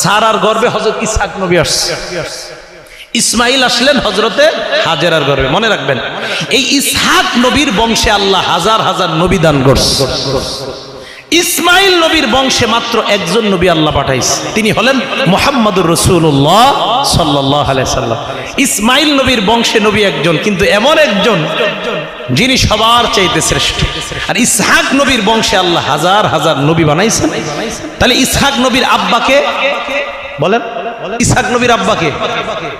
সারার গর্ভে হযরত ইসহাক নবী আসছে, ইসমাইল আসলেন হযরতে হাজেরার গর্ভে। মনে রাখবেন, এই ইসহাক নবীর বংশে আল্লাহ হাজার হাজার নবী দান করছে। ইসমাইল নবীর বংশে মাত্র একজন নবী আল্লাহ পাঠাইছে, তিনি হলেন মুহাম্মদুর রাসূলুল্লাহ সাল্লাল্লাহু আলাইহি সাল্লাম। ইসমাইল নবীর বংশে নবী একজন, কিন্তু এমন একজন যিনি সবার চাইতে শ্রেষ্ঠ। আর ইসহাক নবীর বংশে আল্লাহ হাজার হাজার নবী বানাইছেন। তাহলে ইসহাক নবীর আব্বাকে বলেন, ইসহাক নবীর আব্বাকে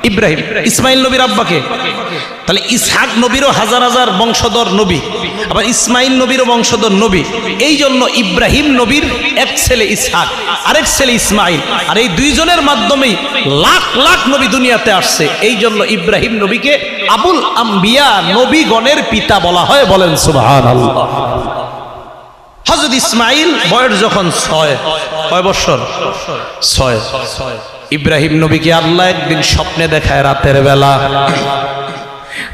ইব্রাহিম, ইসমাইল নবীর আব্বাকে। তাহলে ইসহাক নবীরও হাজার হাজার বংশধর নবী, আবার ইসমাইল নবীরও বংশধর নবী। এই জন্য ইব্রাহিম নবীর এক ছেলে ইসহাক, আরেক ছেলে ইসমাইল, আর এই দুইজনের মাধ্যমেই লাখ লাখ নবী দুনিয়াতে আসছে। এই জন্য ইব্রাহিম নবীকে আবুল আম্বিয়া, নবীগণের পিতা বলা হয়। বলেন সুবহানাল্লাহ। হযরত ইসমাইল বয়স যখন 6, কয় বছর? 6। ইব্রাহিম নবীকে আল্লাহ একদিন স্বপ্নে দেখায় রাতের বেলা।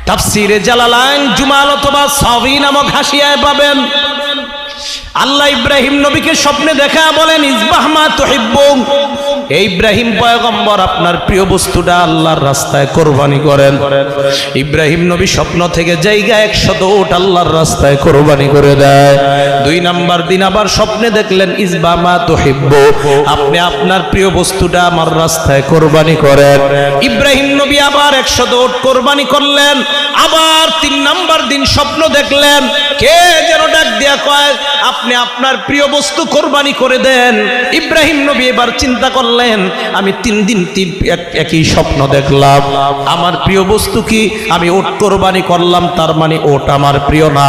তাফসীরে জালালাইন, জুমাল অথবা সাবি নামক হাসিয়ায় পাবেন। আল্লাহ ইব্রাহিম নবীকে স্বপ্নে দেখা বলেন, ইসবাহ মা তুহিব্বুন, এই ইব্রাহিম পয়গম্বর আপনার প্রিয় বস্তুটা আল্লাহর রাস্তায় কোরবানি করেন। ইব্রাহিম নবী স্বপ্ন থেকে জায়গা 100 উট আল্লাহর রাস্তায় কোরবানি করে দেয়। 2 নাম্বার দিন আবার স্বপ্নে দেখলেন, ইসবাহ মা তুহিব্বু, আপনি আপনার প্রিয় বস্তুটা আমার রাস্তায় কোরবানি করেন। ইব্রাহিম নবী আবার 100 উট কোরবানি করলেন। আবার 3 নাম্বার দিন স্বপ্ন দেখলেন, কে যেন ডাক দিয়া কয়, আপনি আপনার প্রিয় বস্তু কোরবানি করে দেন। ইব্রাহিম নবী এবার চিন্তা করলেন, আমি 3 দিন একই স্বপ্ন দেখলাম, আমার প্রিয় বস্তু কি? আমি ওট কোরবানি করলাম, তার মানে ওট আমার প্রিয় না।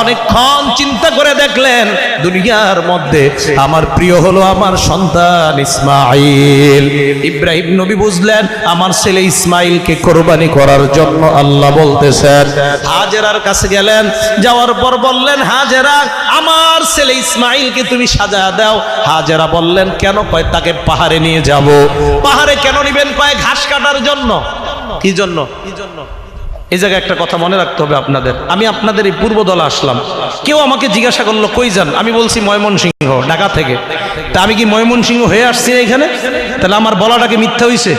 অনেকক্ষণ চিন্তা করে দেখলেন, দুনিয়ার মধ্যে আমার প্রিয় হলো আমার সন্তান ইসমাইল। ইব্রাহিম নবী বুঝলেন, আমার ছেলে ইসমাইলকে কোরবানি করার জন্য আল্লাহ বলতেছেন। হাজেরার কাছে গেলেন, যাওয়ার পর বললেন, হাজেরা, আমার ছেলে ইসমাইলকে তুমি সাজা দাও। হাজেরা বললেন, কেন? কয়, তাকে পাহাড়ে নিয়ে যাব। পাহাড়ে কেন নিবেন? কয়, ঘাস কাটার জন্য। কি জন্য? এই জায়গায় একটা কথা মনে রাখতে হবে আপনাদের। আমি আপনাদের এই পূর্বদলা আসলাম, কেউ আমাকে জিজ্ঞাসা করলো কই যান, আমি বলছি ময়মনসিংহ, ঢাকা থেকে। তা আমি কি ময়মনসিংহ হয়ে আসছি এখানে? তাহলে আমার বলাটা কি মিথ্যা হইছে?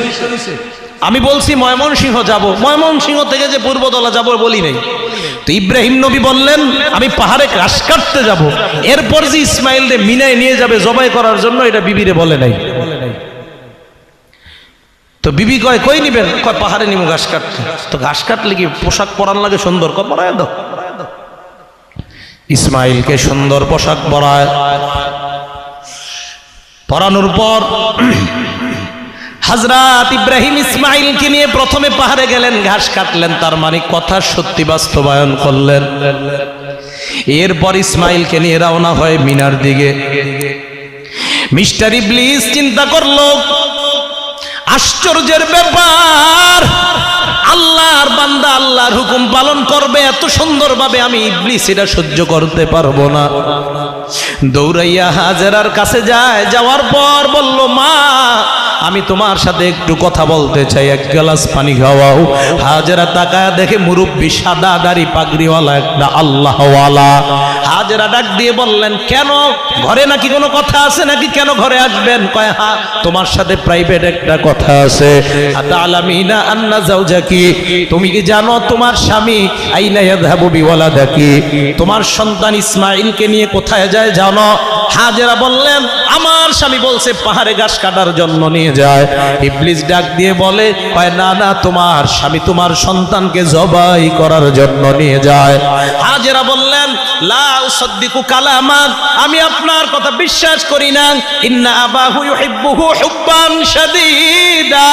আমি বলছি ময়মনসিংহ যাব, ময়মনসিংহ থেকে যে পূর্বদলা যাব বলি নাই। তো ইব্রাহিম নবী বললেন, আমি পাহাড়ে ঘাস কাটতে যাব। এরপর যে ইসমাইল রে মিনায় নিয়ে যাবে জবাই করার জন্য, এটা বিবিরে বলে নাই। তো বিবি কয়, কই নিবেন? কয়, পাহাড়ে নিব ঘাস কাটতে। তো ঘাস কাটলে কি পোশাক পরান লাগে সুন্দর? কয়, পরায় দাও। ইসমাইলকে সুন্দর পোশাক পরায়। পরানোর পর হযরত ইব্রাহিম ইসমাইলকে নিয়ে প্রথমে পাহাড়ে গেলেন, ঘাস কাটলেন, তার মানে কথা সত্যি বাস্তবায়ন করলেন। এরপর ইসমাইলকে নিয়ে রওনা হয় মিনার দিকে। মিস্টার ইবলিস চিন্তা করলো, আশ্চর্যের ব্যাপার, আল্লাহর বান্দা আল্লাহর হুকুম পালন করবে এত সুন্দরভাবে, আমি ইবলিস এটা সহ্য করতে পারবো না। দৌড়াইয়া হাজেরার কাছে যায়, যাওয়ার পর বলল, মা, আমি তোমার সাথে একটু কথা বলতে চাই, 1 গ্লাস পানি খাওয়াও। হাজেরা তাকায় দেখে মুরব্বী, সাদা দাড়ি পাগড়িওয়ালা একটা আল্লাহওয়ালা। হাজেরা ডাক দিয়ে বললেন, কেন? ঘরে নাকি কোনো কথা আছে নাকি? কেন ঘরে আসবেন? কয়, হ্যাঁ, তোমার সাথে প্রাইভেট একটা কথা আছে। আতালামিনা আন্না যাওজাকি, তুমি কি জানো তোমার স্বামী আইনা ইয়াযহাবু বিওয়ালাদাকি, তোমার সন্তান ইসমাইলকে নিয়ে কোথায় যায় জানো? হাজেরা বললেন, আমার স্বামী বলছে পাহাড়ে ঘাস কাটার জন্য নিয়ে যায়। ইবলিস ডাক দিয়ে বলে, কয়, না না, তোমার স্বামী তোমার সন্তানকে জবাই করার জন্য নিয়ে যায়। হাজেরা বললেন, লা উসাদ্দিকু কালামান, আমি আপনার কথা বিশ্বাস করি না। ইন্না আবাহু ইউহিব্বুহু হুব্বান শাদীদা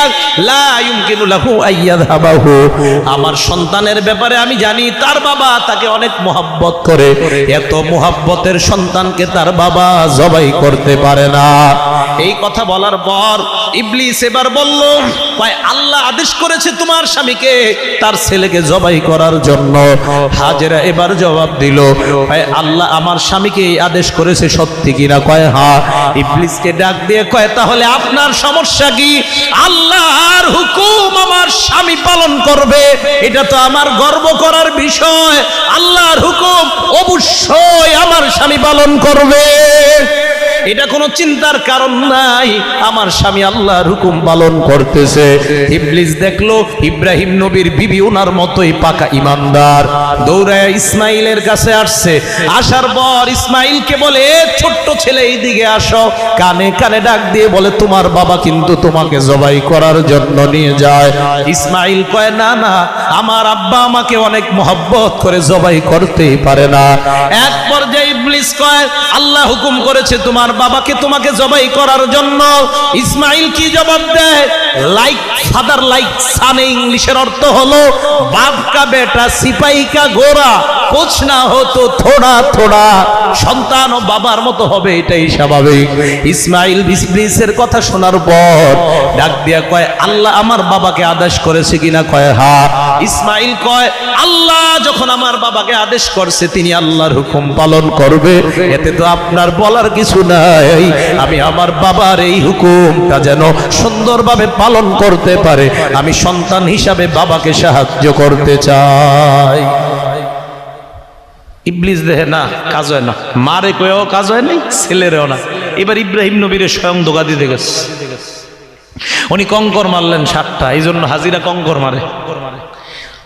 লা ইউমকিনু লাহু আইয়াযহাবাহু, আমার সন্তানের ব্যাপারে আমি জানি তার বাবা তাকে অনেক মোহাব্বত করে, এত মোহাব্বতের সন্তানকে তার বাবা জবাই করতে পারে না। এই কথা বলার পর ইবলিস এবার বলল, কয়, আল্লাহ আদেশ করেছে তোমার স্বামীকে তার ছেলেকে জবাই করার জন্য। হাজেরা এবার জবাব দিল, কয়, আল্লাহ আমার স্বামীকে এই আদেশ করেছে, সত্যি কিনা? কয়, হ্যাঁ। ইবলিসকে ডাক দিয়ে কয়, তাহলে আপনার সমস্যা কি? আল্লাহর হুকুম আমার স্বামী পালন করবে, এটা তো আমার গর্ব করার বিষয়। আল্লাহর হুকুম অবশ্যই আমার স্বামী পালন করবে। এটা কোনো চিন্তার কারণ নাই, আমার স্বামী আল্লাহর হুকুম পালন করতেছে। ইবলিস দেখলো ইব্রাহিম নবীর বিবি ওনার মতোই পাকা ইমানদার, দৌড়ায় ইসমাইলের কাছে আসছে। আসার পর ইসমাইলকে বলে, ছোট্ট ছেলে এইদিকে আসো। কানে কানে ডাক দিয়ে বলে, তোমার বাবা কিন্তু তোমাকে জবাই করার জন্য নিয়ে যায়। ইসমাইল কয়, না না, আমার আব্বা আমাকে অনেক মহব্বত করে জবাই করতেই পারে না। এক পর্যায়ে ইবলিস কয়, আল্লাহ হুকুম করেছে তোমার বাবাকে তোমাকে জবাই করার জন্য। ইসমাইল কি জবাব দেয়? লাইক ফাদার লাইক সান, ইংলিশের অর্থ হলো বাপ কা বেটা সিপাহী কা গোরা, কুছ না হতো থোড়া থোড়া, সন্তান ও বাবার মতো হবে, এটাই স্বাভাবিক। ইসমাইল ইবলিসের কথা শোনার পর ডাক দিয়া কয়, আল্লাহ আমার বাবাকে আদেশ করেছে কিনা? কয় হ্যাঁ। ইসমাইল কয়, আল্লাহ যখন আমার বাবাকে আদেশ করছে, তিনি আল্লাহর হুকুম পালন করবে, এতে তো আপনার বলার কিছু নাই। আমি আমার বাবার এই হুকুমটা যেন সুন্দরভাবে পালন করতে পারে, আমি সন্তান হিসাবে বাবাকে সাহায্য করতে চাই। ইবলিস দেহে না, কাজ হয় না, মারে কয়েও কাজ হয় নাই, ছেলেরেও না। এবার ইব্রাহিম নবীরে স্বয়ং ধোঁকা দিতে গেছে। উনি কঙ্কর মারলেন 7টা, এই জন্য হাজিরা কঙ্কর মারে।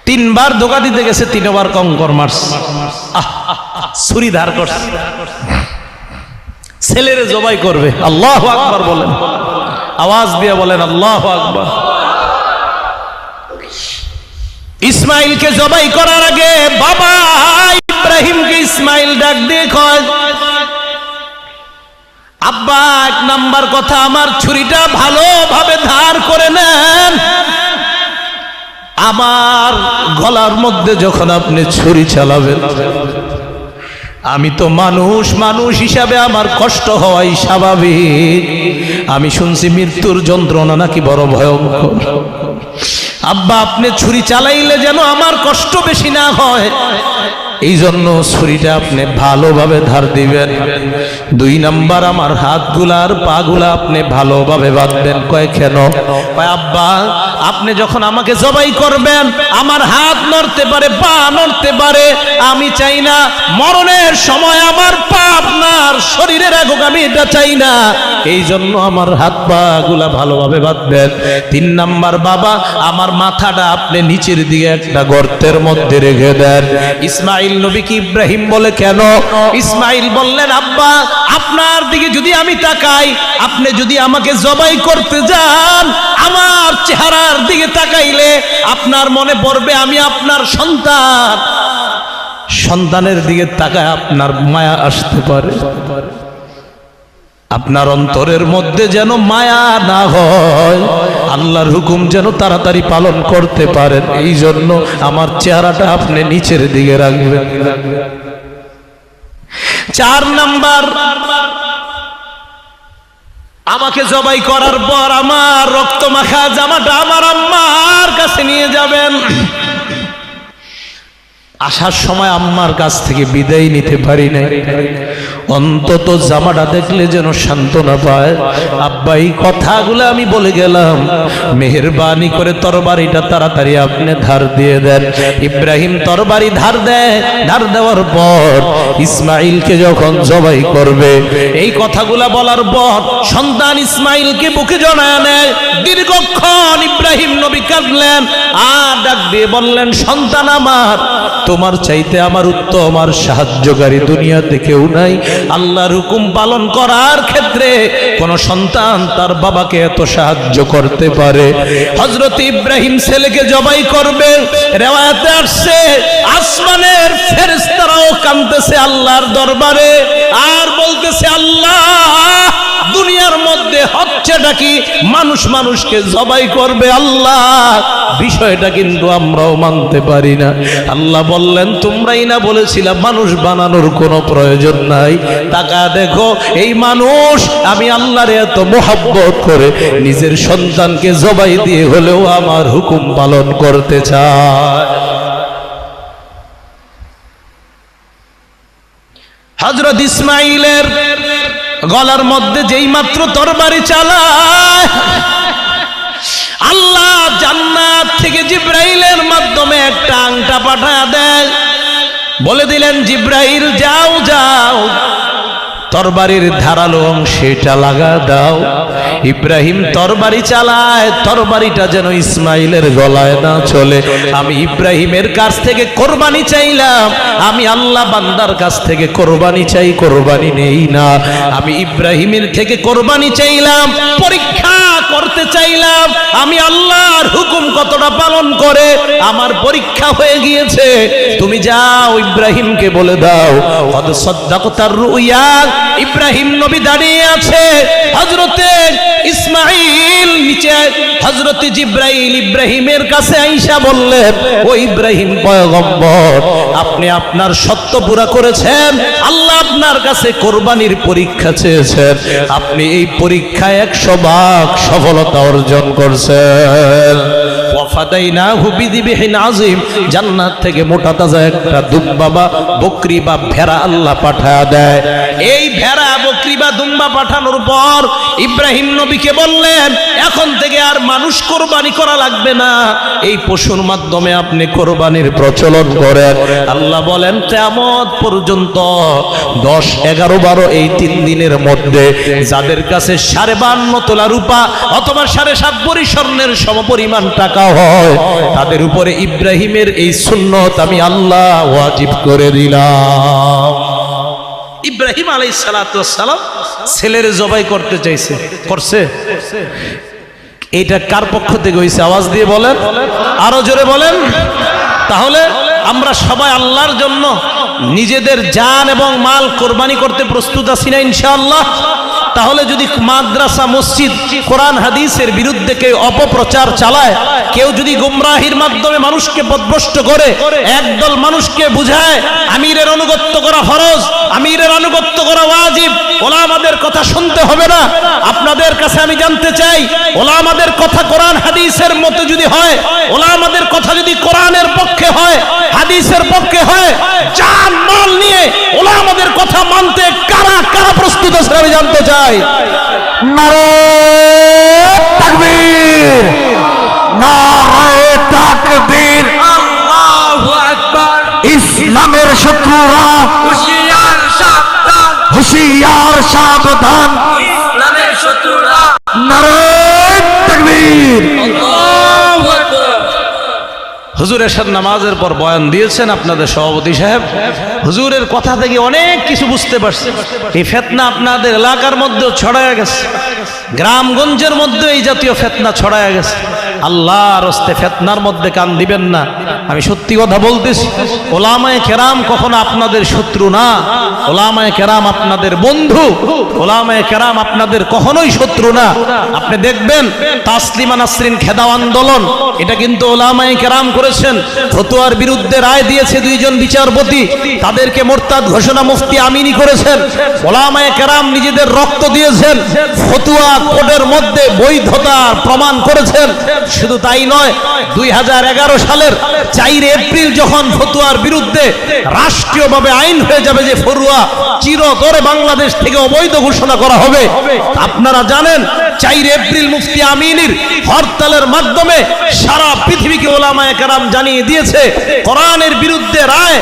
3বার ধোঁকা দিতে গেছে, 3বার কঙ্কর মারছে। ছুরি ধার করছে, ছেলেরে জবাই করবে। আল্লাহু আকবার বলেন, আওয়াজ দিয়ে বলেন আল্লাহু আকবার। ইসমাইলকে জবাই করার আগে বাবা ইব্রাহিমকে ইসমাইল ডাক দিয়ে কয়, আব্বা, 1 নাম্বার কথা, আমার ছুরিটা ভালোভাবে ধার করে নেন। আমার গলার মধ্যে যখন আপনি ছুরি চালাবেন, আমি তো মানুষ, মানুষ হিসাবে আমার কষ্ট হওয়াই স্বাভাবিক। আমি শুনছি মৃত্যুর যন্ত্রণা নাকি বড় ভয়ঙ্কর। আব্বা, আপনি ছুরি চালাইলে যেন আমার কষ্ট বেশি না হয়, এই জন্য ছুরিটা আপনি ভালোভাবে ধার দিবেন। 2 নাম্বার, আমার হাতগুলা আর পাগুলা আপনি ভালোভাবে বাঁধবেন। কয় কেন? কয় আব্বা, আপনি যখন আমাকে জবাই করবেন, আমার হাত নড়তে পারে, পা নড়তে পারে, আমি চাই না মরণের সময় আমার পা আপনার শরীরে রাখুক, আমি এটা চাই না। এই জন্য আমার হাত পা গুলা ভালোভাবে বাঁধবেন। 3 নাম্বার, বাবা, আমার মাথাটা আপনি নিচের দিকে একটা গর্তের মধ্যে রেখে দেন। ইসমাইল নবীকে ইব্রাহিম বলে, কেন? ইসমাইল বললেন, আব্বা, আপনার দিকে যদি আমি তাকাই, আপনি যদি আমাকে জবাই করতে যান, আমার চেহারার দিকে তাকাইলে আপনার মনে পড়বে আমি আপনার সন্তান। সন্তানের দিকে তাকায় আপনার মায়া আসতে পারে। আপনার অন্তরের মধ্যে যেন মায়া না হয়, আল্লাহর হুকুম যেন তাড়াতাড়ি পালন করতে পারেন, এই জন্য আমার চেহারাটা আপনি নিচের দিকে রাখবেন। 4 নাম্বার, আমাকে জবাই করার পর আমার রক্ত মাখা জামাটা আমার আম্মার কাছে নিয়ে যাবেন। আসার সময় আম্মার কাছ থেকে বিদায় নিতে পারি নাই, অন্তত জামাটা দেখলে যেন সান্ত্বনা পায়। আব্বা, এই কথাগুলো আমি বলে গেলাম, মেহেরবানি করে তরবারিটা তাড়াতাড়ি আপনি ধার দিয়ে দেন। ইব্রাহিম তরবারি ধার দেয়। ধার দেওয়ার পর ইসমাইলকে যখন জবাই করবে, এই কথাগুলা বলার পর সন্তান ইসমাইলকে বুকে জড়ায় নেয়। দীর্ঘক্ষণ ইব্রাহিম নবী কাঁদলেন, আর ডাক দিয়ে বললেন, সন্তান আমার, তোমার চাইতে আমার উত্তম আর সাহায্যকারী দুনিয়াতে কেউ নাই। আল্লাহর হুকুম পালন করার ক্ষেত্রে কোন সন্তান তার বাবাকে এত সাহায্য করতে পারে? হযরত ইব্রাহিম ছেলেকে জবাই করবে, রিওয়ায়াতে আসছে আসমানের ফেরেশতারাও কাঁদতেছে আল্লাহর দরবারে, আর বলতেছে, আল্লাহ, দুনিয়ার মধ্যে হচ্ছেটা কি? মানুষ মানুষকে জবাই করবে। আল্লাহ, বিষয়টা কিন্তু আমরাও মানতে পারি না। আল্লাহ বললেন, তোমরাই না বলেছিলা মানুষ বানানোর কোনো প্রয়োজন নাই? টাকা দেখো, এই মানুষ আমি আল্লাহর এত মোহাব্বত করে নিজের সন্তানকে জবাই দিয়ে হলেও আমার হুকুম পালন করতে চায়। হযরত ইসমাইলের গলার মধ্যে যেই মাত্র তরবারি চালায়, আল্লাহ জান্নাত থেকে জিব্রাইলের মাধ্যমে একটা আংটা পাঠায় দেয়। বলে দিলেন, জিব্রাইল যাও যাও, তরবারির ধারালো অংশটা লাগা দাও। ইব্রাহিম তরবারি চালায়, তরবারিটা যেন ইসমাইলের গলায় না চলে। আমি ইব্রাহিমের কাছ থেকে কোরবানি চাইলাম, আমি আল্লাহ বান্দার কাছ থেকে কোরবানি চাই, কোরবানি নেই না। আমি ইব্রাহিমের থেকে কোরবানি চাইলাম, পরীক্ষা করতে চাইলাম আমি আল্লাহর হুকুম কতটা পালন করে। আমার পরীক্ষা হয়ে গিয়েছে, তুমি যাও ইব্রাহিমকে বলে দাও কদ সাদ্দাকতার রুইয়া। ইব্রাহিম নবী দাঁড়িয়ে আছে, হযরতে ইসমাঈল নিচে, হযরতে জিবরাইল ইব্রাহিমের কাছে আইসা বললেন, ও ইব্রাহিম পয়গম্বর, আপনি আপনার সত্য পুরা করেছেন, আল্লাহ আপনার কাছে কোরবানির পরীক্ষা চেয়েছেন, আপনি এই পরীক্ষায় 100 ভাগ সফলতা অর্জন করছেন। ওয়াফাদাইনাহু বিযিবহিন আযীম, জান্নাত থেকে মোটা তাজা একটা দুম্বা বা বকরি বা ভেড়া আল্লাহ পাঠায় দেয়। এই ভেড়া বকরি বা দুম্বা পাঠানোর পর ইব্রাহিম নবীকে বললেন, এখন থেকে আর মানুষ কোরবানি করা লাগবে না, এই পশুর মাধ্যমে আপনি কোরবানির প্রচলন করেন। আল্লাহ বলেন কিয়ামত পর্যন্ত 10, 11, 12 এই 3 দিনের মধ্যে যাদের কাছে 52.5 তোলা রূপা অথবা 7.5 ভরি স্বর্ণের সমপরিমাণ টাকা হয়, তাদের উপরে ইব্রাহিমের এই সুন্নত আমি আল্লাহ ওয়াজিব করে দিলাম। ইব্রাহিম আলাইহিস সালাতু ওয়াস সালাম ছেলের জবাই করতে চাইছে, করছে। এটা কার পক্ষ থেকে হইছে? আওয়াজ দিয়ে বলেন, আরো জোরে বলেন। তাহলে আমরা সবাই আল্লাহর জন্য নিজেদের জান এবং মাল কোরবানি করতে প্রস্তুত আছি না ইনশাআল্লাহ? তাহলে যদি মাদ্রাসা, মসজিদ, কোরআন হাদিসের বিরুদ্ধে কেউ অপপ্রচার চালায়, কেউ যদি গুমরাহির মাধ্যমে মানুষকে পথভ্রষ্ট করে, একদল মানুষকে বুঝায় আমিরের আনুগত্য করা ফরজ, আমিরের আনুগত্য করা ওয়াজিব, ওলামাদের কথা শুনতে হবে না, আপনাদের কাছে আমি জানতে চাই, ওলামাদের কথা কোরআন হাদিসের মতো যদি হয়, ওলামাদের কথা যদি কোরআনের পক্ষে হয়, হাদিসের পক্ষে হয়, জান মাল নিয়ে ওলামাদের কথা মানতে কারা কারা প্রস্তুত আছে আমি জানতে চাই। নারে তাকবীর, নারে তাকবীর, আল্লাহু আকবার। ইসলামের শত্রুরা হুঁশিয়ার সাবধান, হুঁশিয়ার সাবধান, ইসলামের শত্রুরা। নারে তাকবীর, আল্লাহু আকবার। হুজুর এশার নামাজের পর বয়ান দিয়েছেন আপনাদের সভাপতি সাহেব। হুজুরের কথা থেকে অনেক কিছু বুঝতে পারছি। এই ফিতনা আপনাদের এলাকার মধ্যেও ছড়ায় গেছে, গ্রামগঞ্জের মধ্যে এই জাতীয় ফিতনা ছড়ায় গেছে। আল্লাহর রাস্তে ফিতনার মধ্যে কান দিবেন না। আমি সত্যি কথা বলতেছি, ওলামায়ে কেরাম কখনো আপনাদের শত্রু না, ওলামায়ে কেরাম আপনাদের বন্ধু, ওলামায়ে কেরাম আপনাদের কখনোই শত্রু না। আপনি দেখবেন তাসলিমা নাসরিন খেদাও আন্দোলন, এটা কিন্তু ওলামায়ে কেরাম করেছেন। ফতোয়ার বিরুদ্ধে রায় দিয়েছে 2 জন বিচারপতি, তাদেরকে মোরতাদ ঘোষণা মুফতি আমিনী করেছেন। ওলামায়ে কেরাম নিজেদের রক্ত দিয়েছেন, ফতোয়া কোর্টের মধ্যে বৈধতা প্রমাণ করেছেন। শুধু তাই নয়, 2011 সালের 4 এপ্রিল যখন ফতোয়ার বিরুদ্ধে রাষ্ট্রীয়ভাবে আইন হয়ে যাবে যে ফতোয়া চিরতরে বাংলাদেশ থেকে অবৈধ ঘোষণা করা হবে, আপনারা জানেন 4 এপ্রিল মুফতি আমিনীর হরতালের মাধ্যমে সারা পৃথিবীকে ওলামায়ে কেরাম জানিয়ে দিয়েছে কোরআনের বিরুদ্ধে রায়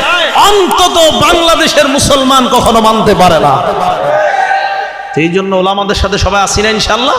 অন্তত বাংলাদেশের মুসলমান কখনো মানতে পারে না। এই জন্য ওলামাদের সাথে সবাই আসি না ইনশাআল্লাহ।